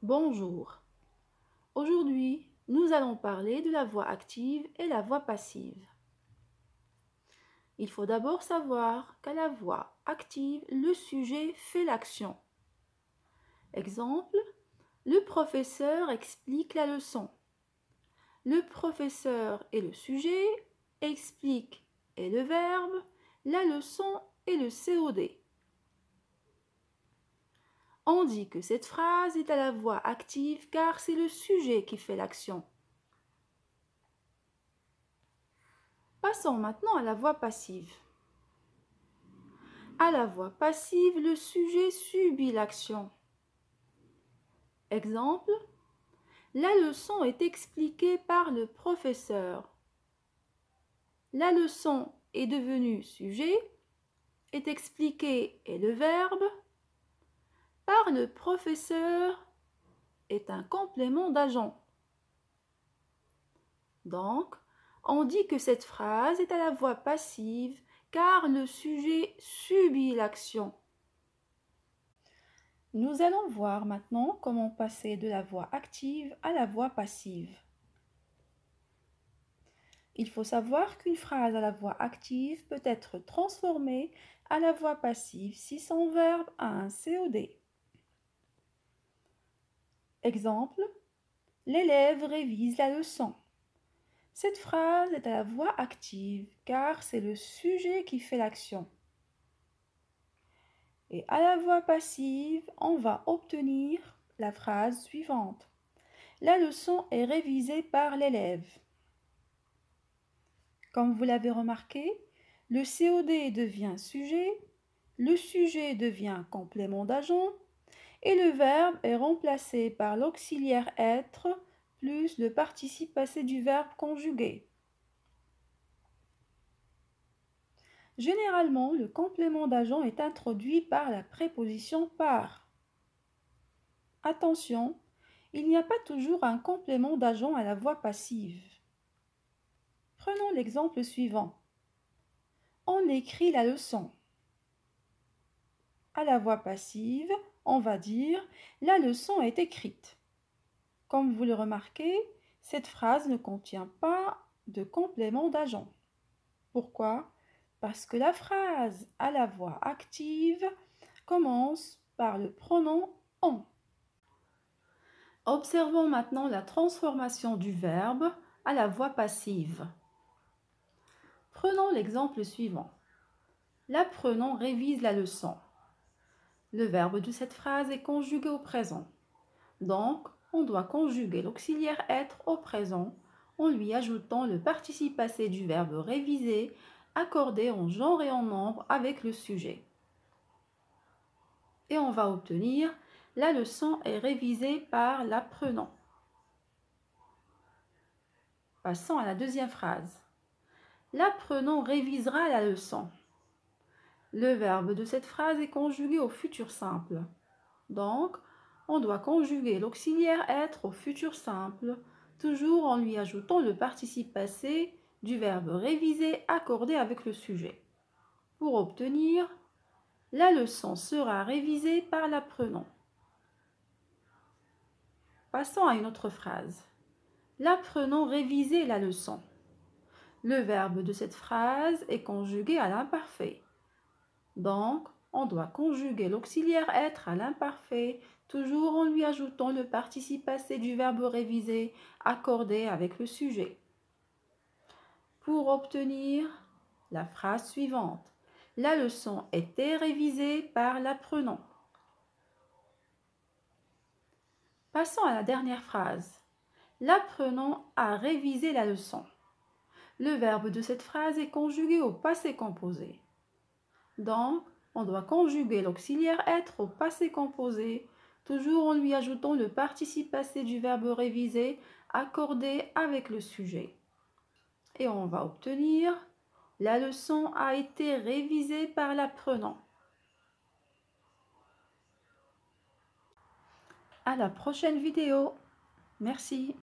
Bonjour. Aujourd'hui, nous allons parler de la voix active et la voix passive. Il faut d'abord savoir qu'à la voix active, le sujet fait l'action. Exemple, le professeur explique la leçon. Le professeur est le sujet, explique est le verbe, la leçon est le COD. On dit que cette phrase est à la voix active car c'est le sujet qui fait l'action. Passons maintenant à la voix passive. À la voix passive, le sujet subit l'action. Exemple, la leçon est expliquée par le professeur. La leçon est devenue sujet, est expliquée est le verbe, par le professeur est un complément d'agent. Donc, on dit que cette phrase est à la voix passive car le sujet subit l'action. Nous allons voir maintenant comment passer de la voix active à la voix passive. Il faut savoir qu'une phrase à la voix active peut être transformée à la voix passive si son verbe a un COD. Exemple, l'élève révise la leçon. Cette phrase est à la voix active car c'est le sujet qui fait l'action. Et à la voix passive, on va obtenir la phrase suivante. La leçon est révisée par l'élève. Comme vous l'avez remarqué, le COD devient sujet, le sujet devient complément d'agent et le verbe est remplacé par l'auxiliaire être plus le participe passé du verbe conjugué. Généralement, le complément d'agent est introduit par la préposition par. Attention, il n'y a pas toujours un complément d'agent à la voix passive. Prenons l'exemple suivant. On écrit la leçon. À la voix passive, on va dire « la leçon est écrite ». Comme vous le remarquez, cette phrase ne contient pas de complément d'agent. Pourquoi? Parce que la phrase à la voix active commence par le pronom « on ». Observons maintenant la transformation du verbe à la voix passive. Prenons l'exemple suivant. L'apprenant révise la leçon. Le verbe de cette phrase est conjugué au présent. Donc, on doit conjuguer l'auxiliaire être au présent en lui ajoutant le participe passé du verbe réviser accordé en genre et en nombre avec le sujet. Et on va obtenir la leçon est révisée par l'apprenant. Passons à la deuxième phrase. L'apprenant révisera la leçon. Le verbe de cette phrase est conjugué au futur simple. Donc, on doit conjuguer l'auxiliaire être au futur simple, toujours en lui ajoutant le participe passé du verbe réviser accordé avec le sujet. Pour obtenir, la leçon sera révisée par l'apprenant. Passons à une autre phrase. L'apprenant révisait la leçon. Le verbe de cette phrase est conjugué à l'imparfait. Donc, on doit conjuguer l'auxiliaire être à l'imparfait, toujours en lui ajoutant le participe passé du verbe réviser accordé avec le sujet. Pour obtenir la phrase suivante, la leçon était révisée par l'apprenant. Passons à la dernière phrase. L'apprenant a révisé la leçon. Le verbe de cette phrase est conjugué au passé composé. Donc, on doit conjuguer l'auxiliaire être au passé composé, toujours en lui ajoutant le participe passé du verbe réviser accordé avec le sujet. Et on va obtenir la leçon a été révisée par l'apprenant. À la prochaine vidéo. Merci.